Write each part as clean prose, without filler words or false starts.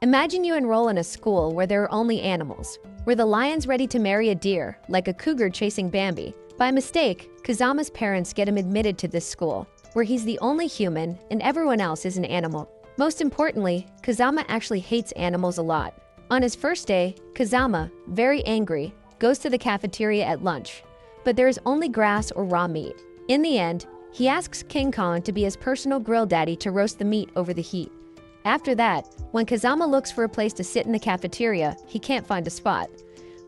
Imagine you enroll in a school where there are only animals. Where the lion's ready to marry a deer, like a cougar chasing Bambi. By mistake, Kazama's parents get him admitted to this school, where he's the only human and everyone else is an animal. Most importantly, Kazama actually hates animals a lot. On his first day, Kazama, very angry, goes to the cafeteria at lunch. But there is only grass or raw meat. In the end, he asks King Kong to be his personal grill daddy to roast the meat over the heat. After that, when Kazama looks for a place to sit in the cafeteria, he can't find a spot.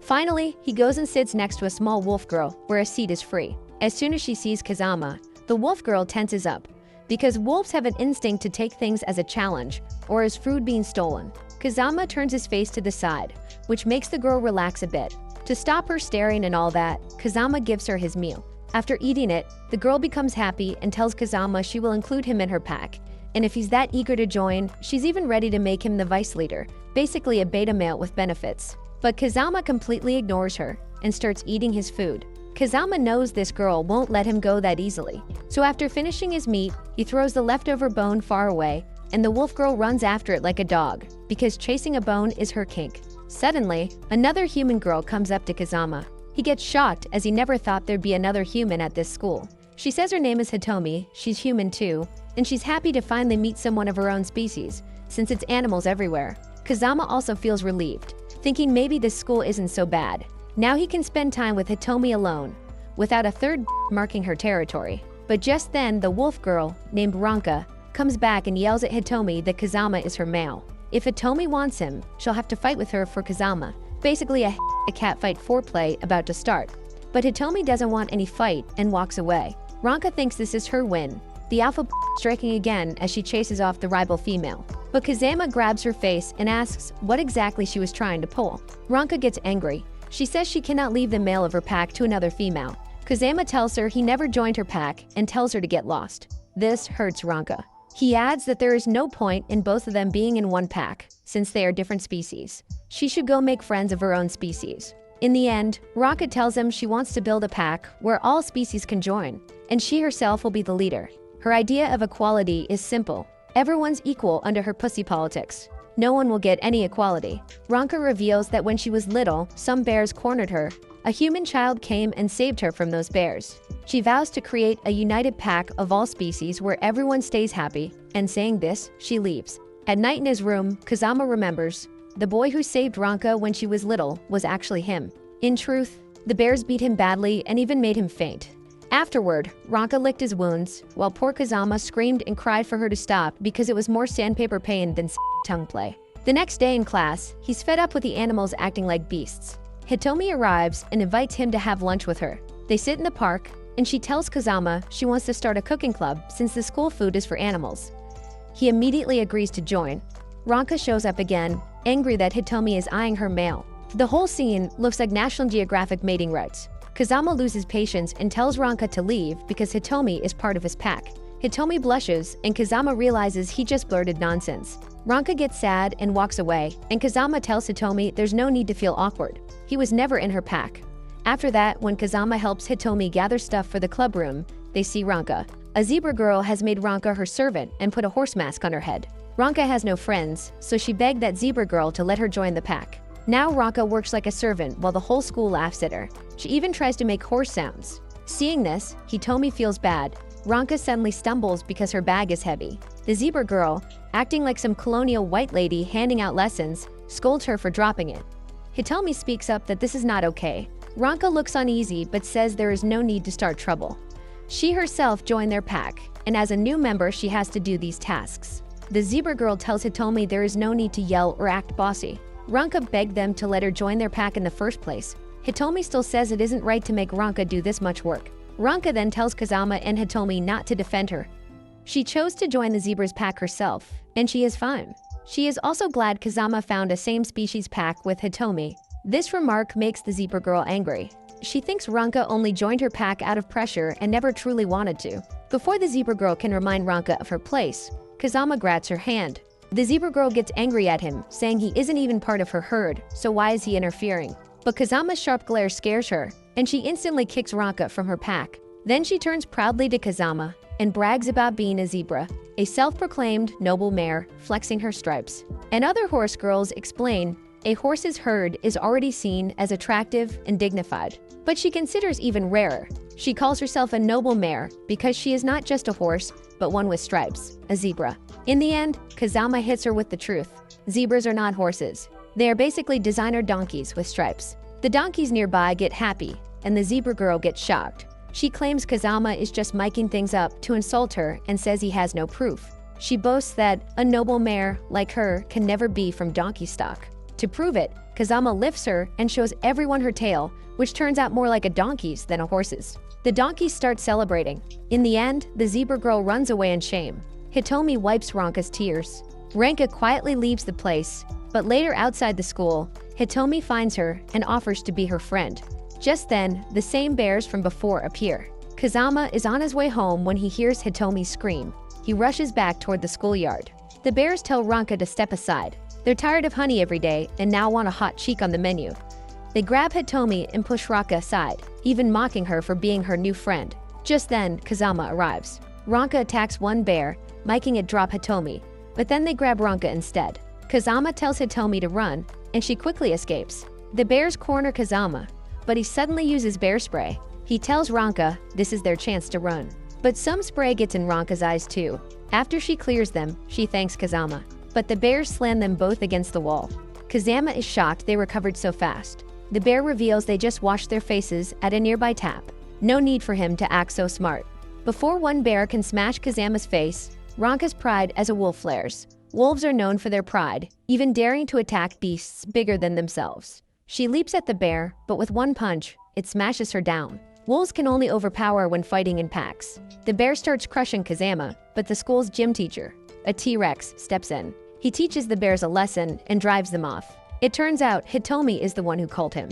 Finally, he goes and sits next to a small wolf girl, where a seat is free. As soon as she sees Kazama, the wolf girl tenses up, because wolves have an instinct to take things as a challenge, or as food being stolen. Kazama turns his face to the side, which makes the girl relax a bit. To stop her staring and all that, Kazama gives her his meal. After eating it, the girl becomes happy and tells Kazama she will include him in her pack. And if he's that eager to join, she's even ready to make him the vice leader, basically a beta male with benefits. But Kazama completely ignores her and starts eating his food. Kazama knows this girl won't let him go that easily. So after finishing his meat, he throws the leftover bone far away, and the wolf girl runs after it like a dog, because chasing a bone is her kink. Suddenly, another human girl comes up to Kazama. He gets shocked as he never thought there'd be another human at this school. She says her name is Hitomi, she's human too, and she's happy to finally meet someone of her own species, since it's animals everywhere. Kazama also feels relieved, thinking maybe this school isn't so bad. Now he can spend time with Hitomi alone, without a third marking her territory. But just then, the wolf girl, named Ronka, comes back and yells at Hitomi that Kazama is her male. If Hitomi wants him, she'll have to fight with her for Kazama. Basically a catfight foreplay about to start. But Hitomi doesn't want any fight and walks away. Ronka thinks this is her win, the alpha striking again as she chases off the rival female. But Kazama grabs her face and asks what exactly she was trying to pull. Ronka gets angry. She says she cannot leave the male of her pack to another female. Kazama tells her he never joined her pack and tells her to get lost. This hurts Ronka. He adds that there is no point in both of them being in one pack, since they are different species. She should go make friends of her own species. In the end, Ronka tells him she wants to build a pack where all species can join, and she herself will be the leader. Her idea of equality is simple. Everyone's equal under her pussy politics. No one will get any equality. Ronka reveals that when she was little, some bears cornered her. A human child came and saved her from those bears. She vows to create a united pack of all species where everyone stays happy, and saying this, she leaves. At night in his room, Kazama remembers, the boy who saved Ronka when she was little was actually him. In truth, the bears beat him badly and even made him faint. Afterward, Ronka licked his wounds, while poor Kazama screamed and cried for her to stop because it was more sandpaper pain than tongue play. The next day in class, he's fed up with the animals acting like beasts. Hitomi arrives and invites him to have lunch with her. They sit in the park, and she tells Kazama she wants to start a cooking club since the school food is for animals. He immediately agrees to join. Ronka shows up again, angry that Hitomi is eyeing her male. The whole scene looks like National Geographic mating rights. Kazama loses patience and tells Ronka to leave because Hitomi is part of his pack. Hitomi blushes, and Kazama realizes he just blurted nonsense. Ronka gets sad and walks away, and Kazama tells Hitomi there's no need to feel awkward. He was never in her pack. After that, when Kazama helps Hitomi gather stuff for the club room, they see Ronka. A zebra girl has made Ronka her servant and put a horse mask on her head. Ronka has no friends, so she begged that zebra girl to let her join the pack. Now Ronka works like a servant while the whole school laughs at her. She even tries to make horse sounds. Seeing this, Hitomi feels bad. Ronka suddenly stumbles because her bag is heavy. The zebra girl, acting like some colonial white lady handing out lessons, scolds her for dropping it. Hitomi speaks up that this is not okay. Ronka looks uneasy but says there is no need to start trouble. She herself joined their pack, and as a new member she has to do these tasks. The zebra girl tells Hitomi there is no need to yell or act bossy. Ronka begged them to let her join their pack in the first place. Hitomi still says it isn't right to make Ronka do this much work. Ronka then tells Kazama and Hitomi not to defend her. She chose to join the zebra's pack herself, and she is fine. She is also glad Kazama found a same species pack with Hitomi. This remark makes the zebra girl angry. She thinks Ronka only joined her pack out of pressure and never truly wanted to. Before the zebra girl can remind Ronka of her place, Kazama grabs her hand. The zebra girl gets angry at him, saying he isn't even part of her herd, so why is he interfering? But Kazama's sharp glare scares her, and she instantly kicks Ronka from her pack. Then she turns proudly to Kazama and brags about being a zebra. a self-proclaimed noble mare flexing her stripes. And other horse girls explain a horse's herd is already seen as attractive and dignified. But she considers even rarer. She calls herself a noble mare because she is not just a horse, but one with stripes, a zebra. In the end, Kazama hits her with the truth. Zebras are not horses. They are basically designer donkeys with stripes. The donkeys nearby get happy, and the zebra girl gets shocked. She claims Kazama is just miking things up to insult her and says he has no proof. She boasts that a noble mare like her can never be from donkey stock. To prove it, Kazama lifts her and shows everyone her tail, which turns out more like a donkey's than a horse's. The donkeys start celebrating. In the end, the zebra girl runs away in shame. Hitomi wipes Ranka's tears. Ranka quietly leaves the place, but later outside the school, Hitomi finds her and offers to be her friend. Just then, the same bears from before appear. Kazama is on his way home when he hears Hitomi scream. He rushes back toward the schoolyard. The bears tell Ranka to step aside. They're tired of honey every day and now want a hot cheek on the menu. They grab Hitomi and push Ranka aside, even mocking her for being her new friend. Just then, Kazama arrives. Ranka attacks one bear, making it drop Hitomi, but then they grab Ranka instead. Kazama tells Hitomi to run, and she quickly escapes. The bears corner Kazama, but he suddenly uses bear spray. He tells Ranka this is their chance to run. But some spray gets in Ranka's eyes too. After she clears them, she thanks Kazama. But the bears slam them both against the wall. Kazama is shocked they recovered so fast. The bear reveals they just washed their faces at a nearby tap. No need for him to act so smart. Before one bear can smash Kazama's face, Ranka's pride as a wolf flares. Wolves are known for their pride, even daring to attack beasts bigger than themselves. She leaps at the bear, but with one punch, it smashes her down. Wolves can only overpower when fighting in packs. The bear starts crushing Kazama, but the school's gym teacher, a T-Rex, steps in. He teaches the bears a lesson and drives them off. It turns out Hitomi is the one who called him.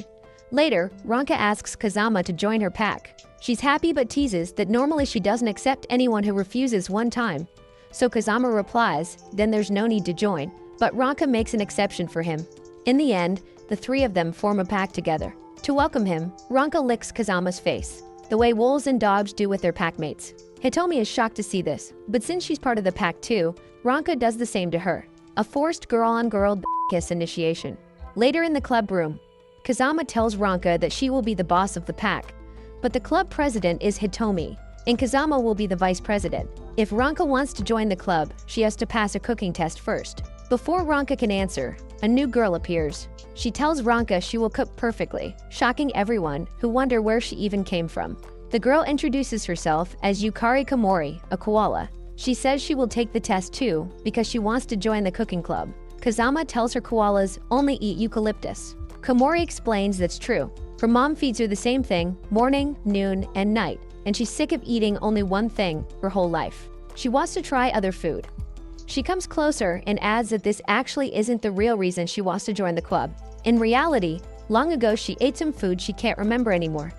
Later, Ranka asks Kazama to join her pack. She's happy but teases that normally she doesn't accept anyone who refuses one time. So Kazama replies, then there's no need to join, but Ranka makes an exception for him. In the end, the three of them form a pack together. To welcome him, Ranka licks Kazama's face, the way wolves and dogs do with their packmates. Hitomi is shocked to see this, but since she's part of the pack too, Ranka does the same to her. A forced girl-on-girl kiss initiation. Later in the club room, Kazama tells Ranka that she will be the boss of the pack, but the club president is Hitomi, and Kazama will be the vice president. If Ranka wants to join the club, she has to pass a cooking test first. Before Ranka can answer, a new girl appears. She tells Ranka she will cook perfectly, shocking everyone who wonder where she even came from. The girl introduces herself as Yukari Komori, a koala. She says she will take the test too because she wants to join the cooking club. Kazama tells her koalas only eat eucalyptus. Komori explains that's true. Her mom feeds her the same thing morning, noon, and night, and she's sick of eating only one thing her whole life. She wants to try other food. She comes closer and adds that this actually isn't the real reason she wants to join the club. In reality, long ago she ate some food she can't remember anymore.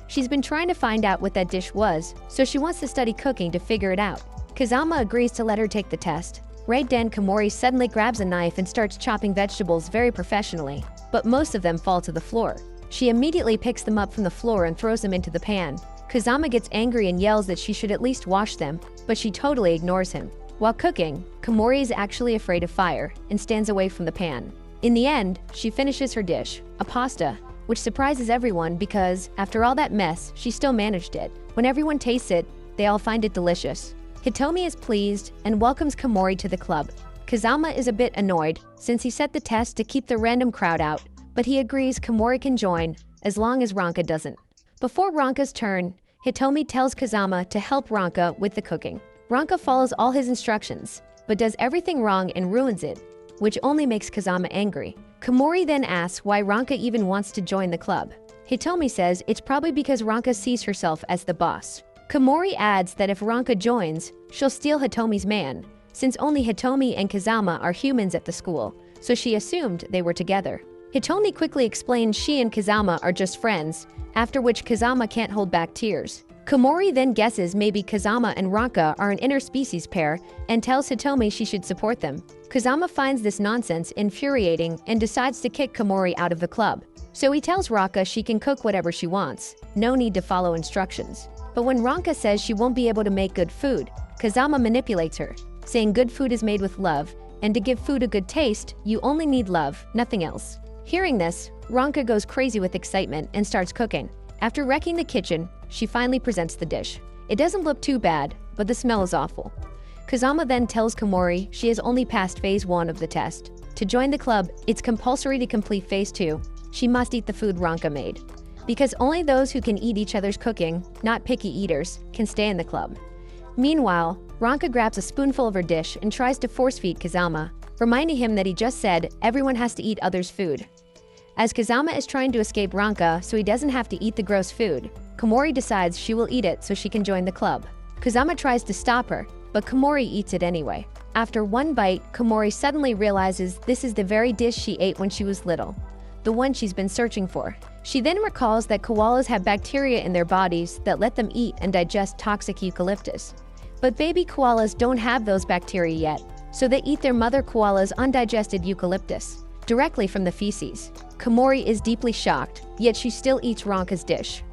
She's been trying to find out what that dish was, so she wants to study cooking to figure it out. Kazama agrees to let her take the test. Right then, Komori suddenly grabs a knife and starts chopping vegetables very professionally, but most of them fall to the floor. She immediately picks them up from the floor and throws them into the pan. Kazama gets angry and yells that she should at least wash them, but she totally ignores him. While cooking, Komori is actually afraid of fire and stands away from the pan. In the end, she finishes her dish, a pasta, which surprises everyone because, after all that mess, she still managed it. When everyone tastes it, they all find it delicious. Hitomi is pleased and welcomes Komori to the club. Kazama is a bit annoyed since he set the test to keep the random crowd out, but he agrees Komori can join as long as Ranka doesn't. Before Ranka's turn, Hitomi tells Kazama to help Ranka with the cooking. Ranka follows all his instructions, but does everything wrong and ruins it, which only makes Kazama angry. Komori then asks why Ranka even wants to join the club. Hitomi says it's probably because Ranka sees herself as the boss. Komori adds that if Ranka joins, she'll steal Hitomi's man, since only Hitomi and Kazama are humans at the school, so she assumed they were together. Hitomi quickly explains she and Kazama are just friends, after which Kazama can't hold back tears. Komori then guesses maybe Kazama and Ranka are an interspecies pair and tells Hitomi she should support them. Kazama finds this nonsense infuriating and decides to kick Komori out of the club. So he tells Ranka she can cook whatever she wants, no need to follow instructions. But when Ranka says she won't be able to make good food, Kazama manipulates her. saying good food is made with love, and to give food a good taste, you only need love, nothing else. Hearing this, Ronka goes crazy with excitement and starts cooking. After wrecking the kitchen, she finally presents the dish. It doesn't look too bad, but the smell is awful. Kazama then tells Komori she has only passed phase 1 of the test. To join the club, it's compulsory to complete phase 2. She must eat the food Ronka made. Because only those who can eat each other's cooking, not picky eaters, can stay in the club. Meanwhile, Ronka grabs a spoonful of her dish and tries to force-feed Kazama, reminding him that he just said everyone has to eat others' food. As Kazama is trying to escape Ronka so he doesn't have to eat the gross food, Komori decides she will eat it so she can join the club. Kazama tries to stop her, but Komori eats it anyway. After one bite, Komori suddenly realizes this is the very dish she ate when she was little, the one she's been searching for. She then recalls that koalas have bacteria in their bodies that let them eat and digest toxic eucalyptus. But baby koalas don't have those bacteria yet, so they eat their mother koala's undigested eucalyptus directly from the feces. Komori is deeply shocked, yet she still eats Ronka's dish.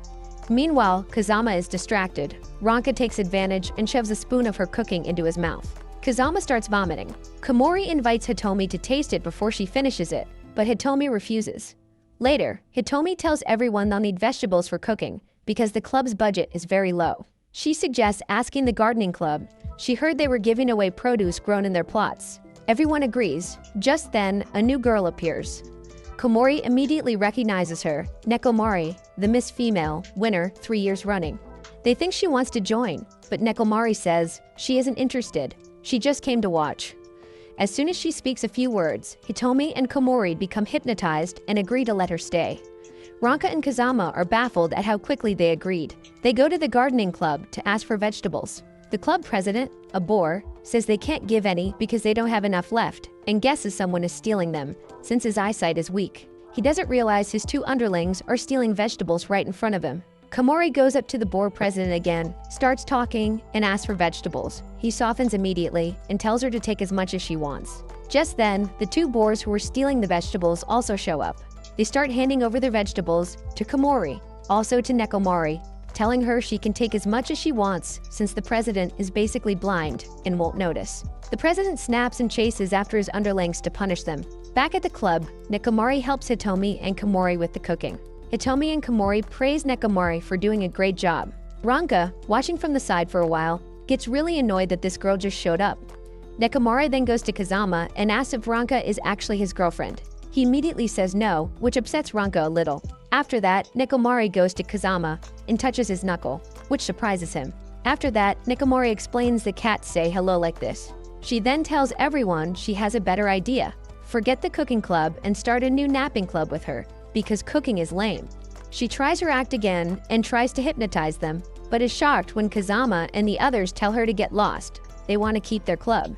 Meanwhile, Kazama is distracted. Ronka takes advantage and shoves a spoon of her cooking into his mouth. Kazama starts vomiting. Komori invites Hitomi to taste it before she finishes it, but Hitomi refuses. Later, Hitomi tells everyone they'll need vegetables for cooking because the club's budget is very low. She suggests asking the gardening club. She heard they were giving away produce grown in their plots. Everyone agrees. Just then, a new girl appears. Komori immediately recognizes her, Nekomari, the Miss Female winner 3 years running. They think she wants to join, but Nekomari says she isn't interested. She just came to watch. As soon as she speaks a few words, Hitomi and Komori become hypnotized and agree to let her stay. Ronka and Kazama are baffled at how quickly they agreed. They go to the gardening club to ask for vegetables. The club president, a boar, says they can't give any because they don't have enough left, and guesses someone is stealing them, since his eyesight is weak. He doesn't realize his 2 underlings are stealing vegetables right in front of him. Komori goes up to the boar president again, starts talking, and asks for vegetables. He softens immediately and tells her to take as much as she wants. Just then, the 2 boars who were stealing the vegetables also show up. They start handing over their vegetables to Komori, also to Nekomari, telling her she can take as much as she wants since the president is basically blind and won't notice. The president snaps and chases after his underlings to punish them. Back at the club, Nekomari helps Hitomi and Komori with the cooking. Hitomi and Komori praise Nekomari for doing a great job. Ronka, watching from the side for a while, gets really annoyed that this girl just showed up. Nekomari then goes to Kazama and asks if Ronka is actually his girlfriend. He immediately says no, which upsets Ronka a little. After that, Nekomari goes to Kazama and touches his knuckle, which surprises him. After that, Nekomari explains that cats say hello like this. She then tells everyone she has a better idea. Forget the cooking club and start a new napping club with her, because cooking is lame. She tries her act again and tries to hypnotize them, but is shocked when Kazama and the others tell her to get lost. They want to keep their club.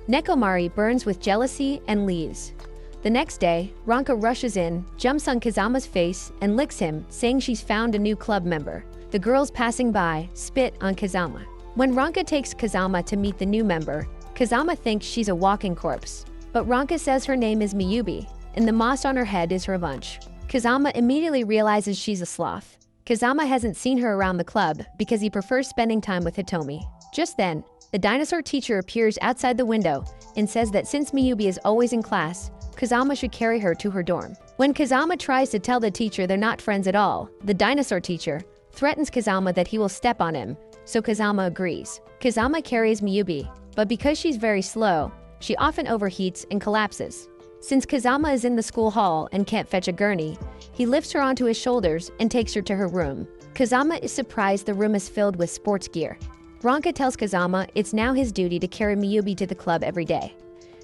Nekomari burns with jealousy and leaves. The next day, Ronka rushes in, jumps on Kazama's face, and licks him, saying she's found a new club member. The girls passing by spit on Kazama. When Ronka takes Kazama to meet the new member, Kazama thinks she's a walking corpse. But Ronka says her name is Miyubi, and the moss on her head is her lunch. Kazama immediately realizes she's a sloth. Kazama hasn't seen her around the club because he prefers spending time with Hitomi. Just then, the dinosaur teacher appears outside the window and says that since Miyubi is always in class, Kazama should carry her to her dorm. When Kazama tries to tell the teacher they're not friends at all, the dinosaur teacher threatens Kazama that he will step on him, so Kazama agrees. Kazama carries Miyubi, but because she's very slow, she often overheats and collapses. Since Kazama is in the school hall and can't fetch a gurney, he lifts her onto his shoulders and takes her to her room. Kazama is surprised the room is filled with sports gear. Ronka tells Kazama it's now his duty to carry Miyubi to the club every day.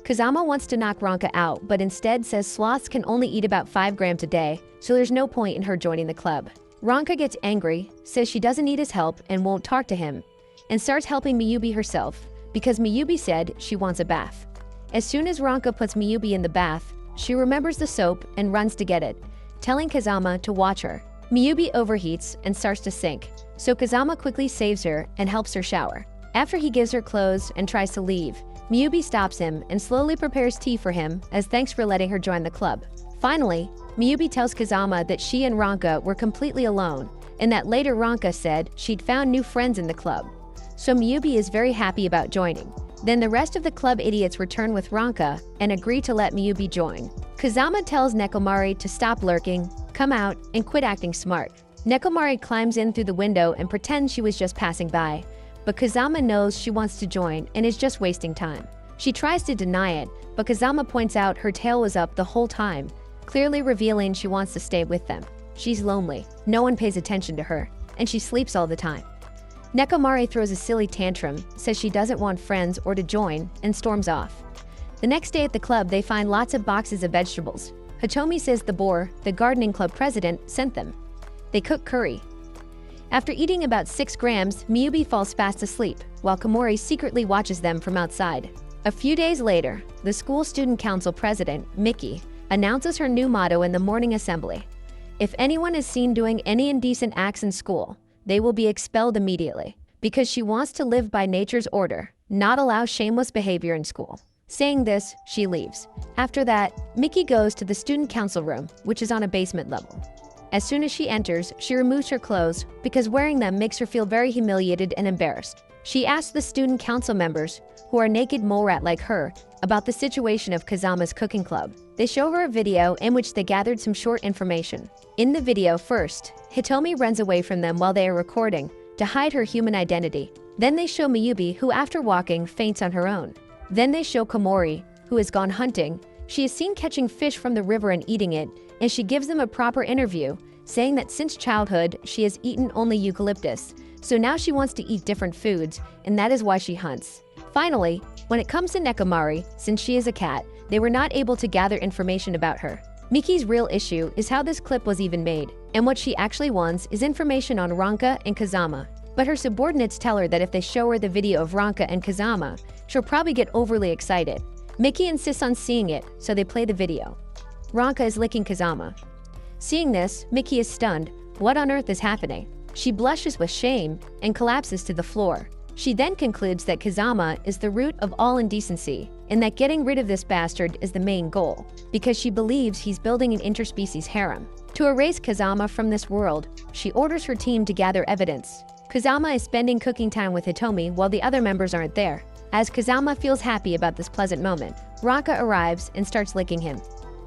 Kazama wants to knock Ronka out, but instead says sloths can only eat about 5 grams a day, so there's no point in her joining the club. Ronka gets angry, says she doesn't need his help and won't talk to him, and starts helping Miyubi herself, because Miyubi said she wants a bath. As soon as Ronka puts Miyubi in the bath, she remembers the soap and runs to get it, telling Kazama to watch her. Miyubi overheats and starts to sink, so Kazama quickly saves her and helps her shower. After he gives her clothes and tries to leave, Miyubi stops him and slowly prepares tea for him as thanks for letting her join the club. Finally, Miyubi tells Kazama that she and Ronka were completely alone, and that later Ronka said she'd found new friends in the club. So Miyubi is very happy about joining. Then the rest of the club idiots return with Ronka and agree to let Miyubi join. Kazama tells Nekomari to stop lurking, come out, and quit acting smart. Nekomari climbs in through the window and pretends she was just passing by, but Kazama knows she wants to join and is just wasting time. She tries to deny it, but Kazama points out her tail was up the whole time, clearly revealing she wants to stay with them. She's lonely, no one pays attention to her, and she sleeps all the time. Nekomari throws a silly tantrum, says she doesn't want friends or to join, and storms off. The next day at the club, they find lots of boxes of vegetables. Hitomi says the boar, the gardening club president, sent them. They cook curry. After eating about 6 grams, Miyubi falls fast asleep, while Komori secretly watches them from outside. A few days later, the school student council president, Miki, announces her new motto in the morning assembly. If anyone is seen doing any indecent acts in school, they will be expelled immediately, because she wants to live by nature's order, not allow shameless behavior in school. Saying this, she leaves. After that, Miki goes to the student council room, which is on a basement level. As soon as she enters, she removes her clothes because wearing them makes her feel very humiliated and embarrassed. She asks the student council members, who are naked mole rat like her, about the situation of Kazama's cooking club. They show her a video in which they gathered some short information. In the video first, Hitomi runs away from them while they are recording to hide her human identity. Then they show Miyubi, who after walking faints on her own. Then they show Komori, who has gone hunting. She is seen catching fish from the river and eating it, and she gives them a proper interview, saying that since childhood she has eaten only eucalyptus, so now she wants to eat different foods, and that is why she hunts. Finally, when it comes to Nekomari, since she is a cat, they were not able to gather information about her. Miki's real issue is how this clip was even made, and what she actually wants is information on Ronka and Kazama. But her subordinates tell her that if they show her the video of Ronka and Kazama, she'll probably get overly excited. Miki insists on seeing it, so they play the video. Ronka is licking Kazama. Seeing this, Miki is stunned. What on earth is happening? She blushes with shame and collapses to the floor. She then concludes that Kazama is the root of all indecency, and that getting rid of this bastard is the main goal, because she believes he's building an interspecies harem. To erase Kazama from this world, she orders her team to gather evidence. Kazama is spending cooking time with Hitomi while the other members aren't there. As Kazama feels happy about this pleasant moment, Ronka arrives and starts licking him.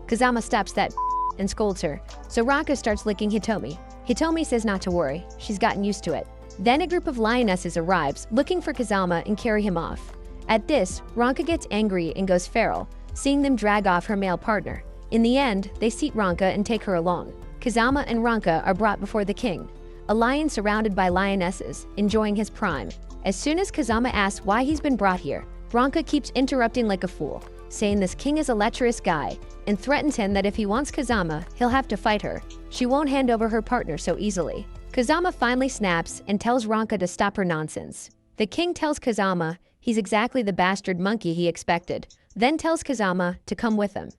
Kazama stops that and scolds her, so Ronka starts licking Hitomi. Hitomi says not to worry, she's gotten used to it. Then a group of lionesses arrives, looking for Kazama and carry him off. At this, Ronka gets angry and goes feral, seeing them drag off her male partner. In the end, they seat Ronka and take her along. Kazama and Ronka are brought before the king, a lion surrounded by lionesses, enjoying his prime. As soon as Kazama asks why he's been brought here, Ronka keeps interrupting like a fool, saying this king is a lecherous guy, and threatens him that if he wants Kazama, he'll have to fight her. She won't hand over her partner so easily. Kazama finally snaps and tells Ronka to stop her nonsense. The king tells Kazama he's exactly the bastard monkey he expected, then tells Kazama to come with him.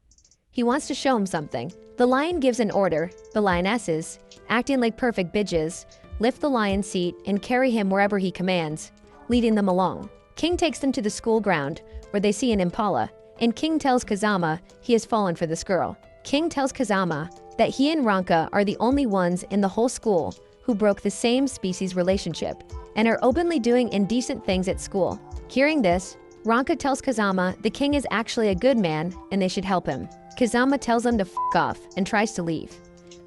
He wants to show him something. The lion gives an order. The lionesses, acting like perfect bitches, lift the lion's seat and carry him wherever he commands, leading them along. King takes them to the school ground, where they see an impala, and King tells Kazama he has fallen for this girl. King tells Kazama that he and Ronka are the only ones in the whole school who broke the same species relationship and are openly doing indecent things at school. Hearing this, Ronka tells Kazama the king is actually a good man and they should help him. Kazama tells him to f*** off and tries to leave.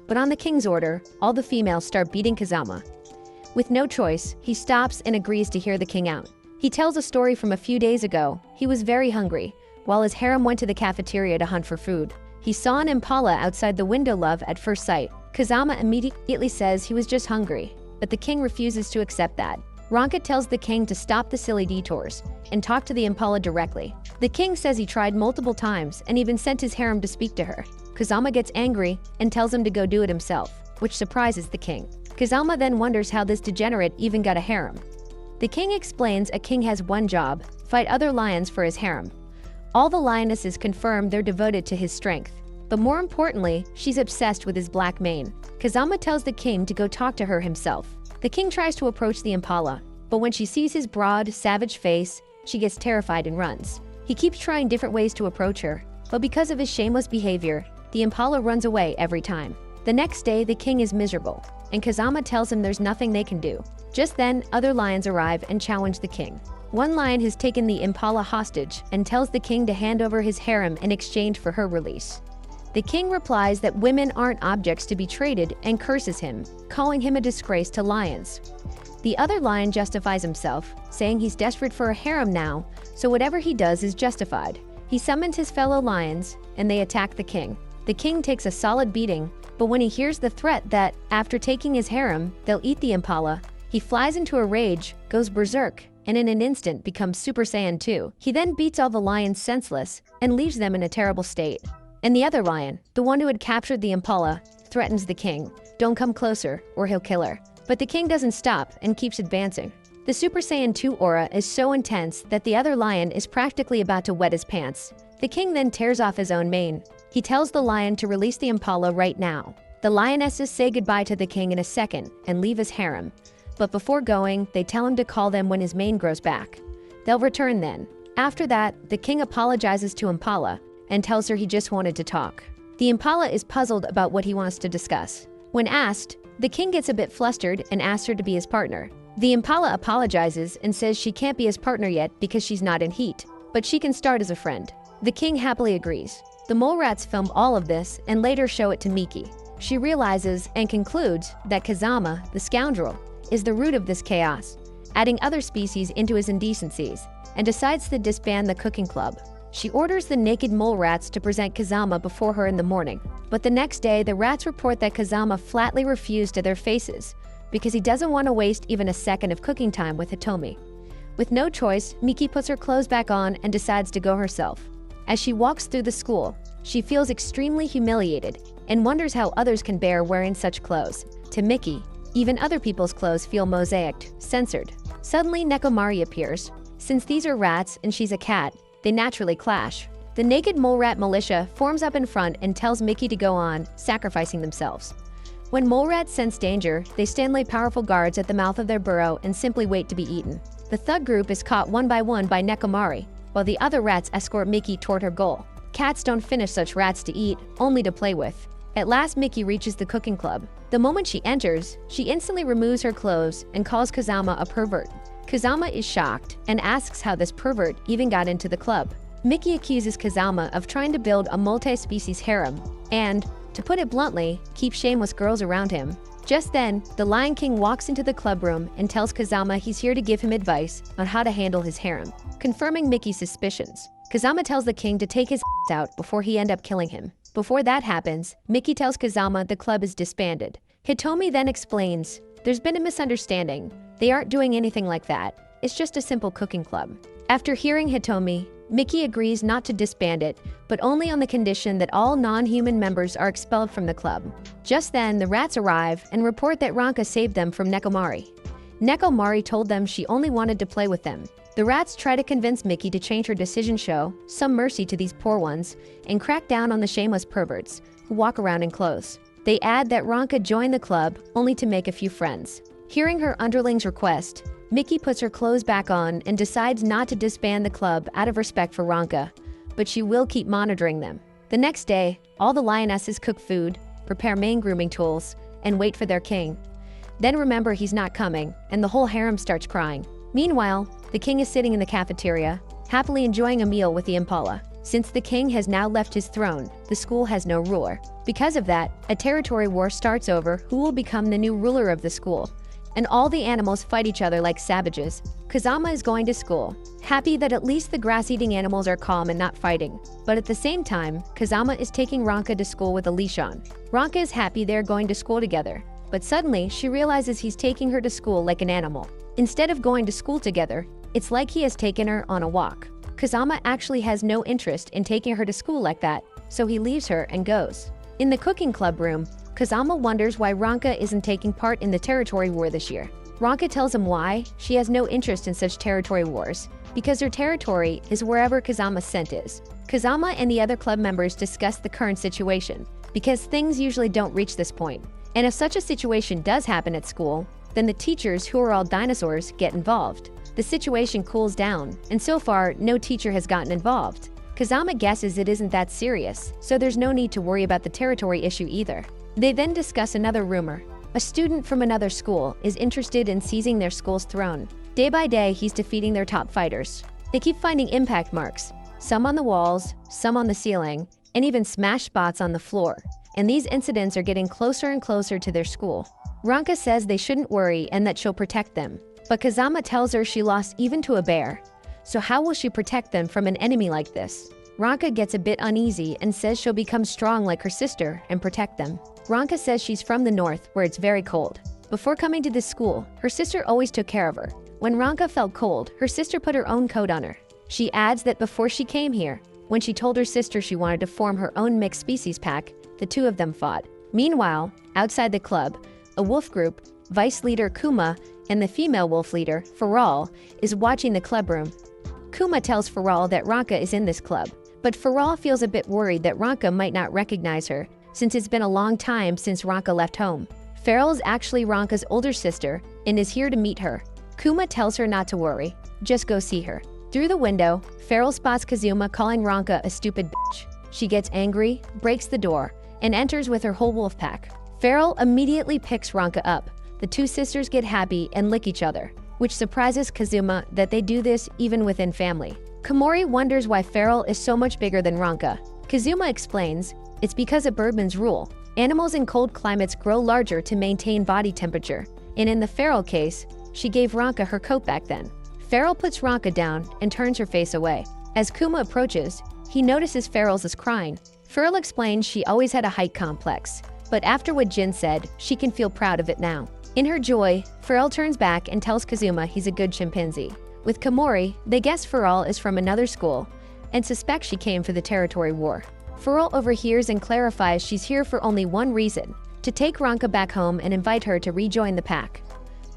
But on the king's order, all the females start beating Kazama. With no choice, he stops and agrees to hear the king out. He tells a story from a few days ago. He was very hungry, while his harem went to the cafeteria to hunt for food. He saw an impala outside the window love at first sight. Kazama immediately says he was just hungry, but the king refuses to accept that. Ronka tells the king to stop the silly detours and talk to the impala directly. The king says he tried multiple times and even sent his harem to speak to her. Kazama gets angry and tells him to go do it himself, which surprises the king. Kazama then wonders how this degenerate even got a harem. The king explains a king has one job: fight other lions for his harem. All the lionesses confirm they're devoted to his strength, but more importantly, she's obsessed with his black mane. Kazama tells the king to go talk to her himself. The king tries to approach the impala, but when she sees his broad, savage face, she gets terrified and runs. He keeps trying different ways to approach her, but because of his shameless behavior, the impala runs away every time. The next day, the king is miserable, and Kazama tells him there's nothing they can do. Just then, other lions arrive and challenge the king. One lion has taken the impala hostage and tells the king to hand over his harem in exchange for her release. The king replies that women aren't objects to be traded and curses him, calling him a disgrace to lions. The other lion justifies himself, saying he's desperate for a harem now, so whatever he does is justified. He summons his fellow lions, and they attack the king. The king takes a solid beating, but when he hears the threat that, after taking his harem, they'll eat the impala, he flies into a rage, goes berserk, and in an instant becomes Super Saiyan 2. He then beats all the lions senseless and leaves them in a terrible state. And the other lion, the one who had captured the impala, threatens the king. Don't come closer, or he'll kill her. But the king doesn't stop and keeps advancing. The Super Saiyan 2 aura is so intense that the other lion is practically about to wet his pants. The king then tears off his own mane. He tells the lion to release the impala right now. The lionesses say goodbye to the king in a second and leave his harem. But before going, they tell him to call them when his mane grows back. They'll return then. After that, the king apologizes to Impala and tells her he just wanted to talk. The Impala is puzzled about what he wants to discuss. When asked, the king gets a bit flustered and asks her to be his partner. The Impala apologizes and says she can't be his partner yet because she's not in heat, but she can start as a friend. The king happily agrees. The mole rats film all of this and later show it to Miki. She realizes and concludes that Kazama, the scoundrel, is the root of this chaos, adding other species into his indecencies, and decides to disband the cooking club. She orders the naked mole rats to present Kazama before her in the morning, but the next day the rats report that Kazama flatly refused to their faces because he doesn't want to waste even a second of cooking time with Hitomi. With no choice, Miki puts her clothes back on and decides to go herself. As she walks through the school, she feels extremely humiliated and wonders how others can bear wearing such clothes. To Miki, even other people's clothes feel mosaicked, censored. Suddenly, Nekomari appears. Since these are rats and she's a cat, they naturally clash. The naked mole rat militia forms up in front and tells Miki to go on, sacrificing themselves. When mole rats sense danger, they stand like powerful guards at the mouth of their burrow and simply wait to be eaten. The thug group is caught one by Nekomari, while the other rats escort Miki toward her goal. Cats don't finish such rats to eat, only to play with. At last, Miki reaches the cooking club. The moment she enters, she instantly removes her clothes and calls Kazama a pervert. Kazama is shocked and asks how this pervert even got into the club. Miki accuses Kazama of trying to build a multi-species harem and, to put it bluntly, keep shameless girls around him. Just then, the Lion King walks into the club room and tells Kazama he's here to give him advice on how to handle his harem, confirming Miki's suspicions. Kazama tells the king to take his out before he end up killing him. Before that happens, Miki tells Kazama the club is disbanded. Hitomi then explains, there's been a misunderstanding. They aren't doing anything like that. It's just a simple cooking club. After hearing Hitomi, Miki agrees not to disband it, but only on the condition that all non-human members are expelled from the club. Just then, the rats arrive and report that Ranka saved them from Nekomari. Nekomari told them she only wanted to play with them. The rats try to convince Miki to change her decision, show some mercy to these poor ones, and crack down on the shameless perverts who walk around in clothes. They add that Ranka joined the club only to make a few friends. Hearing her underling's request, Miki puts her clothes back on and decides not to disband the club out of respect for Ranka, but she will keep monitoring them. The next day, all the lionesses cook food, prepare main grooming tools, and wait for their king. Then remember he's not coming, and the whole harem starts crying. Meanwhile, the king is sitting in the cafeteria, happily enjoying a meal with the impala. Since the king has now left his throne, the school has no ruler. Because of that, a territory war starts over who will become the new ruler of the school. And all the animals fight each other like savages. Kazama is going to school, happy that at least the grass-eating animals are calm and not fighting. But at the same time, Kazama is taking Ranka to school with a leash on. Ranka is happy they're going to school together, but suddenly she realizes he's taking her to school like an animal. Instead of going to school together, it's like he has taken her on a walk. Kazama actually has no interest in taking her to school like that, so he leaves her and goes. In the cooking club room, Kazama wonders why Ranka isn't taking part in the territory war this year. Ranka tells him why she has no interest in such territory wars, because her territory is wherever Kazama's scent is. Kazama and the other club members discuss the current situation, because things usually don't reach this point. And if such a situation does happen at school, then the teachers, who are all dinosaurs, get involved. The situation cools down, and so far, no teacher has gotten involved. Kazama guesses it isn't that serious, so there's no need to worry about the territory issue either. They then discuss another rumor. A student from another school is interested in seizing their school's throne. Day by day, he's defeating their top fighters. They keep finding impact marks, some on the walls, some on the ceiling, and even smash spots on the floor. And these incidents are getting closer and closer to their school. Ronka says they shouldn't worry and that she'll protect them. But Kazama tells her she lost even to a bear. So how will she protect them from an enemy like this? Ronka gets a bit uneasy and says she'll become strong like her sister and protect them. Ronka says she's from the north where it's very cold. Before coming to this school, her sister always took care of her. When Ronka felt cold, her sister put her own coat on her. She adds that before she came here, when she told her sister she wanted to form her own mixed species pack, the two of them fought. Meanwhile, outside the club, a wolf group, vice leader Kuma and the female wolf leader, Faral, is watching the clubroom. Kuma tells Faral that Ronka is in this club, but Faral feels a bit worried that Ronka might not recognize her, since it's been a long time since Ronka left home. Faral is actually Ronka's older sister and is here to meet her. Kuma tells her not to worry, just go see her. Through the window, Faral spots Kazuma calling Ronka a stupid bitch. She gets angry, breaks the door, and enters with her whole wolf pack. Faral immediately picks Ronka up. The two sisters get happy and lick each other, which surprises Kazuma that they do this even within family. Komori wonders why Faral is so much bigger than Ronka. Kazuma explains, it's because of Birdman's rule. Animals in cold climates grow larger to maintain body temperature, and in the Faral case, she gave Ronka her coat back then. Faral puts Ronka down and turns her face away. As Kuma approaches, he notices Faral's is crying. Faral explains she always had a height complex, but after what Jin said, she can feel proud of it now. In her joy, Faral turns back and tells Kazuma he's a good chimpanzee. With Komori, they guess Faral is from another school and suspect she came for the territory war. Faral overhears and clarifies she's here for only one reason, to take Ronka back home and invite her to rejoin the pack.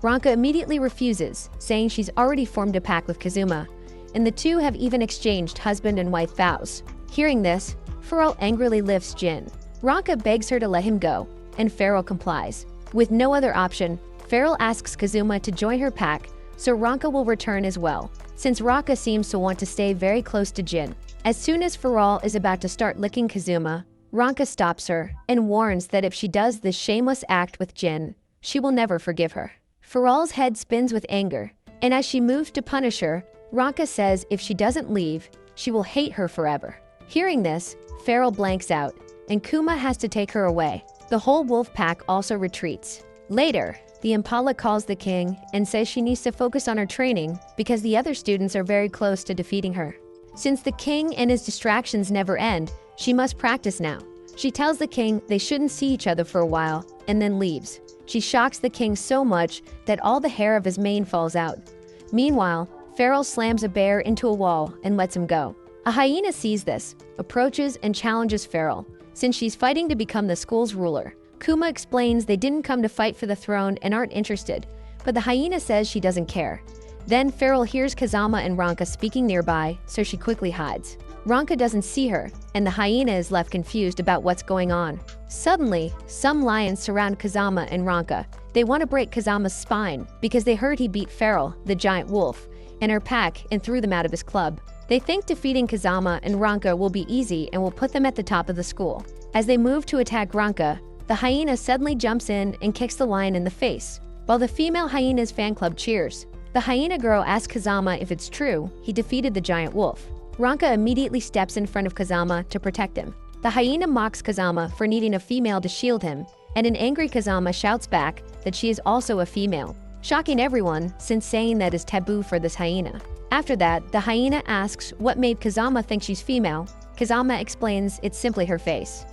Ronka immediately refuses, saying she's already formed a pack with Kazuma, and the two have even exchanged husband and wife vows. Hearing this, Faral angrily lifts Jin. Ronka begs her to let him go, and Faral complies. With no other option, Faral asks Kazuma to join her pack, so Ronka will return as well, since Ronka seems to want to stay very close to Jin. As soon as Faral is about to start licking Kazuma, Ronka stops her and warns that if she does this shameless act with Jin, she will never forgive her. Faral's head spins with anger, and as she moves to punish her, Ronka says if she doesn't leave, she will hate her forever. Hearing this, Faral blanks out, and Kuma has to take her away. The whole wolf pack also retreats. Later, the impala calls the king and says she needs to focus on her training because the other students are very close to defeating her. Since the king and his distractions never end, she must practice now. She tells the king they shouldn't see each other for a while and then leaves. She shocks the king so much that all the hair of his mane falls out. Meanwhile, Faral slams a bear into a wall and lets him go. A hyena sees this, approaches and challenges Faral, since she's fighting to become the school's ruler. Kuma explains they didn't come to fight for the throne and aren't interested, but the hyena says she doesn't care. Then Faral hears Kazama and Ronka speaking nearby, so she quickly hides. Ronka doesn't see her, and the hyena is left confused about what's going on. Suddenly, some lions surround Kazama and Ronka. They want to break Kazama's spine because they heard he beat Faral, the giant wolf, and her pack and threw them out of his club. They think defeating Kazama and Ronka will be easy and will put them at the top of the school. As they move to attack Ronka, the hyena suddenly jumps in and kicks the lion in the face, while the female hyena's fan club cheers. The hyena girl asks Kazama if it's true he defeated the giant wolf. Ronka immediately steps in front of Kazama to protect him. The hyena mocks Kazama for needing a female to shield him, and an angry Kazama shouts back that she is also a female, shocking everyone since saying that is taboo for this hyena. After that, the hyena asks what made Kazama think she's female. Kazama explains it's simply her face.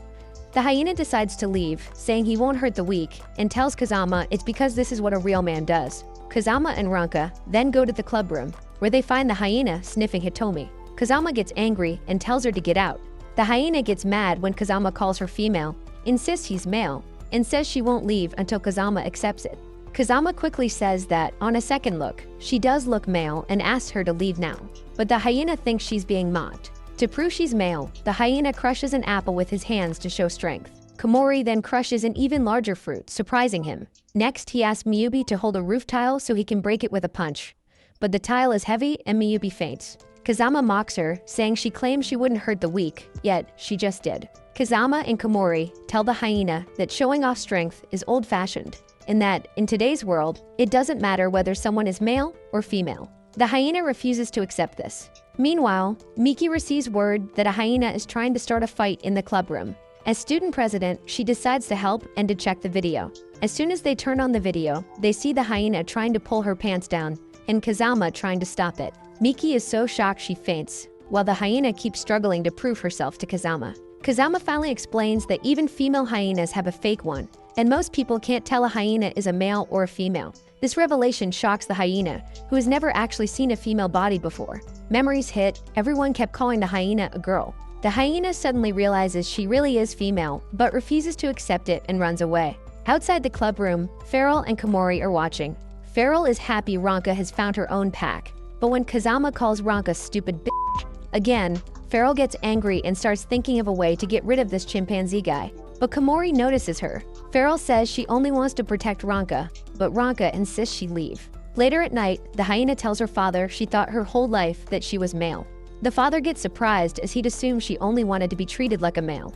The hyena decides to leave, saying he won't hurt the weak, and tells Kazama it's because this is what a real man does. Kazama and Ronka then go to the club room, where they find the hyena sniffing Hitomi. Kazama gets angry and tells her to get out. The hyena gets mad when Kazama calls her female, insists he's male, and says she won't leave until Kazama accepts it. Kazama quickly says that, on a second look, she does look male and asks her to leave now. But the hyena thinks she's being mocked. To prove she's male, the hyena crushes an apple with his hands to show strength. Komori then crushes an even larger fruit, surprising him. Next, he asks Miyubi to hold a roof tile so he can break it with a punch. But the tile is heavy and Miyubi faints. Kazama mocks her, saying she claims she wouldn't hurt the weak, yet she just did. Kazama and Komori tell the hyena that showing off strength is old-fashioned, and that, in today's world, it doesn't matter whether someone is male or female. The hyena refuses to accept this. Meanwhile, Miki receives word that a hyena is trying to start a fight in the clubroom. As student president, she decides to help and to check the video. As soon as they turn on the video, they see the hyena trying to pull her pants down, and Kazama trying to stop it. Miki is so shocked she faints, while the hyena keeps struggling to prove herself to Kazama. Kazama finally explains that even female hyenas have a fake one, and most people can't tell a hyena is a male or a female. This revelation shocks the hyena, who has never actually seen a female body before. Memories hit, everyone kept calling the hyena a girl. The hyena suddenly realizes she really is female, but refuses to accept it and runs away. Outside the clubroom, Feral and Komori are watching. Feral is happy Ronka has found her own pack, but when Kazama calls Ronka stupid bitch again, Feral gets angry and starts thinking of a way to get rid of this chimpanzee guy. But Komori notices her. Feral says she only wants to protect Ronka, but Ronka insists she leave. Later at night, the hyena tells her father she thought her whole life that she was male. The father gets surprised as he'd assumed she only wanted to be treated like a male.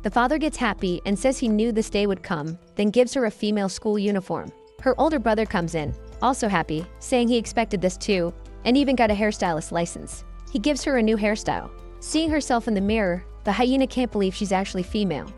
The father gets happy and says he knew this day would come, then gives her a female school uniform. Her older brother comes in, also happy, saying he expected this too, and even got a hairstylist license. He gives her a new hairstyle. Seeing herself in the mirror, the hyena can't believe she's actually female,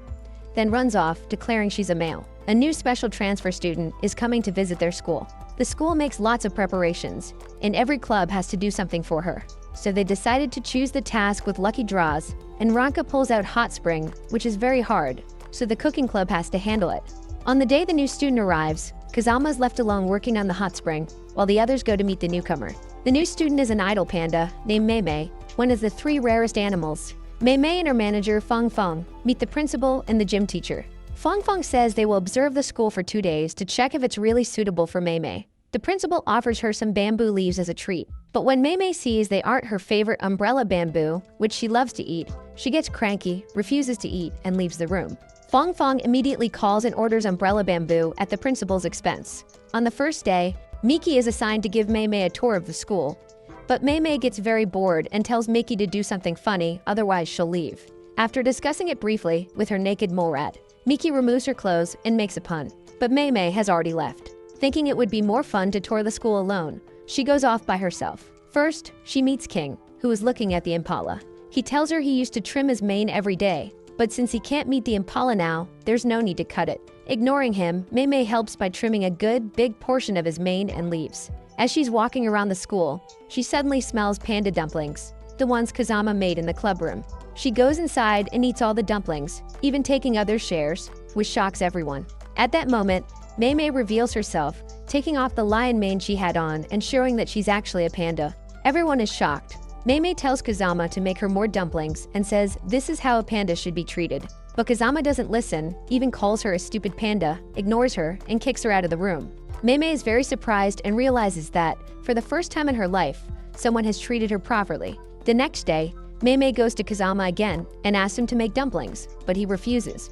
then runs off, declaring she's a male. A new special transfer student is coming to visit their school. The school makes lots of preparations, and every club has to do something for her. So they decided to choose the task with lucky draws, and Ronka pulls out hot spring, which is very hard, so the cooking club has to handle it. On the day the new student arrives, Kazama is left alone working on the hot spring, while the others go to meet the newcomer. The new student is an idol panda named Mei, one of the 3 rarest animals. Mei and her manager, Fong Fong, meet the principal and the gym teacher. Fong Fong says they will observe the school for 2 days to check if it's really suitable for Mei. The principal offers her some bamboo leaves as a treat. But when Mei sees they aren't her favorite umbrella bamboo, which she loves to eat, she gets cranky, refuses to eat, and leaves the room. Fong Fong immediately calls and orders umbrella bamboo at the principal's expense. On the first day, Miki is assigned to give Mei a tour of the school. But Mei gets very bored and tells Miki to do something funny, otherwise she'll leave. After discussing it briefly with her naked mole rat, Miki removes her clothes and makes a pun. But Mei has already left. Thinking it would be more fun to tour the school alone, she goes off by herself. First, she meets King, who is looking at the impala. He tells her he used to trim his mane every day, but since he can't meet the impala now, there's no need to cut it. Ignoring him, Mei helps by trimming a good, big portion of his mane and leaves. As she's walking around the school, she suddenly smells panda dumplings, the ones Kazama made in the clubroom. She goes inside and eats all the dumplings, even taking others' shares, which shocks everyone. At that moment, Mei reveals herself, taking off the lion mane she had on and showing that she's actually a panda. Everyone is shocked. Mei tells Kazama to make her more dumplings and says this is how a panda should be treated. But Kazama doesn't listen, even calls her a stupid panda, ignores her, and kicks her out of the room. Mei is very surprised and realizes that, for the first time in her life, someone has treated her properly. The next day, Mei goes to Kazama again and asks him to make dumplings, but he refuses.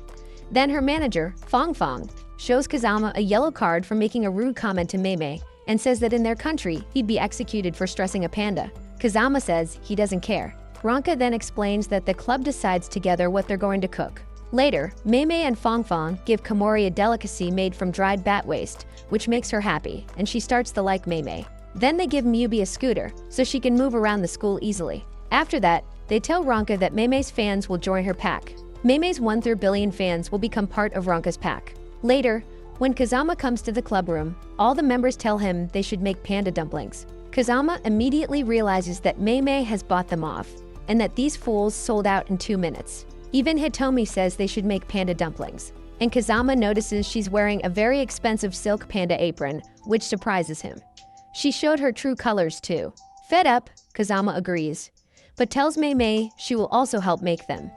Then her manager, Fong Fong, shows Kazama a yellow card for making a rude comment to Mei and says that in their country, he'd be executed for stressing a panda. Kazama says he doesn't care. Ronka then explains that the club decides together what they're going to cook. Later, Mei and Fong Fong give Komori a delicacy made from dried bat waste, which makes her happy, and she starts to like Mei. Then they give Miyubi a scooter, so she can move around the school easily. After that, they tell Ronka that Mei's fans will join her pack. Mei's 1/3 billion fans will become part of Ronka's pack. Later, when Kazama comes to the clubroom, all the members tell him they should make panda dumplings. Kazama immediately realizes that Mei has bought them off, and that these fools sold out in 2 minutes. Even Hitomi says they should make panda dumplings, and Kazama notices she's wearing a very expensive silk panda apron, which surprises him. She showed her true colors too. Fed up, Kazama agrees, but tells Mei she will also help make them.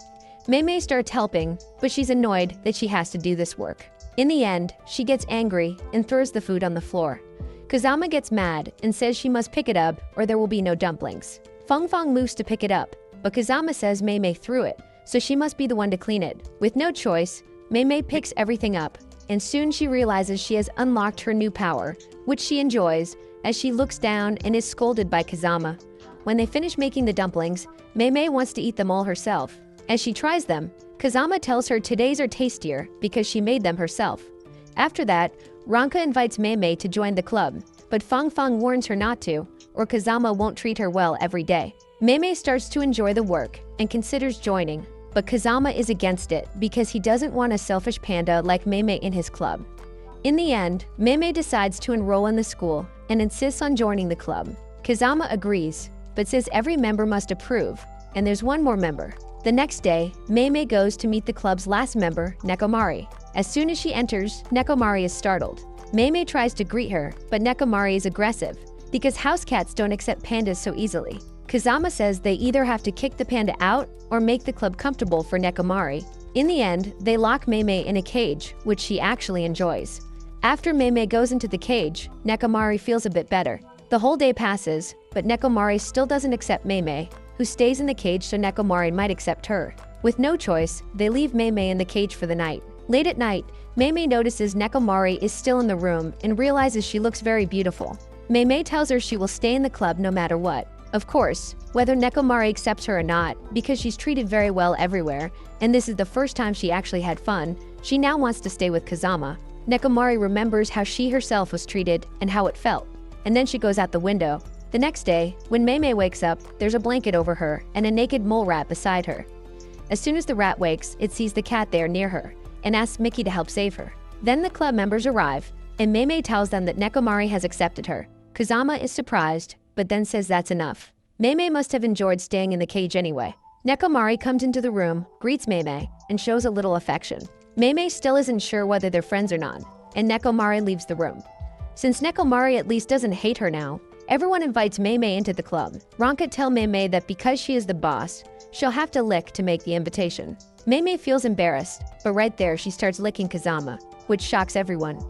Mei starts helping, but she's annoyed that she has to do this work. In the end, she gets angry and throws the food on the floor. Kazama gets mad and says she must pick it up or there will be no dumplings. Fong Fong moves to pick it up, but Kazama says Mei threw it, so she must be the one to clean it. With no choice, Mei picks everything up, and soon she realizes she has unlocked her new power, which she enjoys as she looks down and is scolded by Kazama. When they finish making the dumplings, Mei wants to eat them all herself. As she tries them, Kazama tells her today's are tastier because she made them herself. After that, Ronka invites Mei to join the club, but Fang Fang warns her not to, or Kazama won't treat her well every day. Mei starts to enjoy the work and considers joining, but Kazama is against it because he doesn't want a selfish panda like Mei in his club. In the end, Mei decides to enroll in the school and insists on joining the club. Kazama agrees, but says every member must approve, and there's one more member. The next day, Mei goes to meet the club's last member, Nekomari. As soon as she enters, Nekomari is startled. Mei tries to greet her, but Nekomari is aggressive, because house cats don't accept pandas so easily. Kazama says they either have to kick the panda out or make the club comfortable for Nekomari. In the end, they lock Mei in a cage, which she actually enjoys. After Mei goes into the cage, Nekomari feels a bit better. The whole day passes, but Nekomari still doesn't accept Mei, who stays in the cage so Nekomari might accept her. With no choice, they leave Mei in the cage for the night. Late at night, Mei notices Nekomari is still in the room and realizes she looks very beautiful. Mei tells her she will stay in the club no matter what. Of course, whether Nekomari accepts her or not, because she's treated very well everywhere, and this is the first time she actually had fun, she now wants to stay with Kazama. Nekomari remembers how she herself was treated and how it felt, and then she goes out the window. The next day, when Mei wakes up, there's a blanket over her and a naked mole rat beside her. As soon as the rat wakes, it sees the cat there near her and asks Mickey to help save her. Then the club members arrive, and Mei tells them that Nekomari has accepted her. Kazama is surprised, but then says that's enough. Mei must have enjoyed staying in the cage anyway. Nekomari comes into the room, greets Mei, and shows a little affection. Mei still isn't sure whether they're friends or not, and Nekomari leaves the room. Since Nekomari at least doesn't hate her now, everyone invites Mei into the club. Ronka tells Mei that because she is the boss, she'll have to lick to make the invitation. Mei feels embarrassed, but right there she starts licking Kazama, which shocks everyone.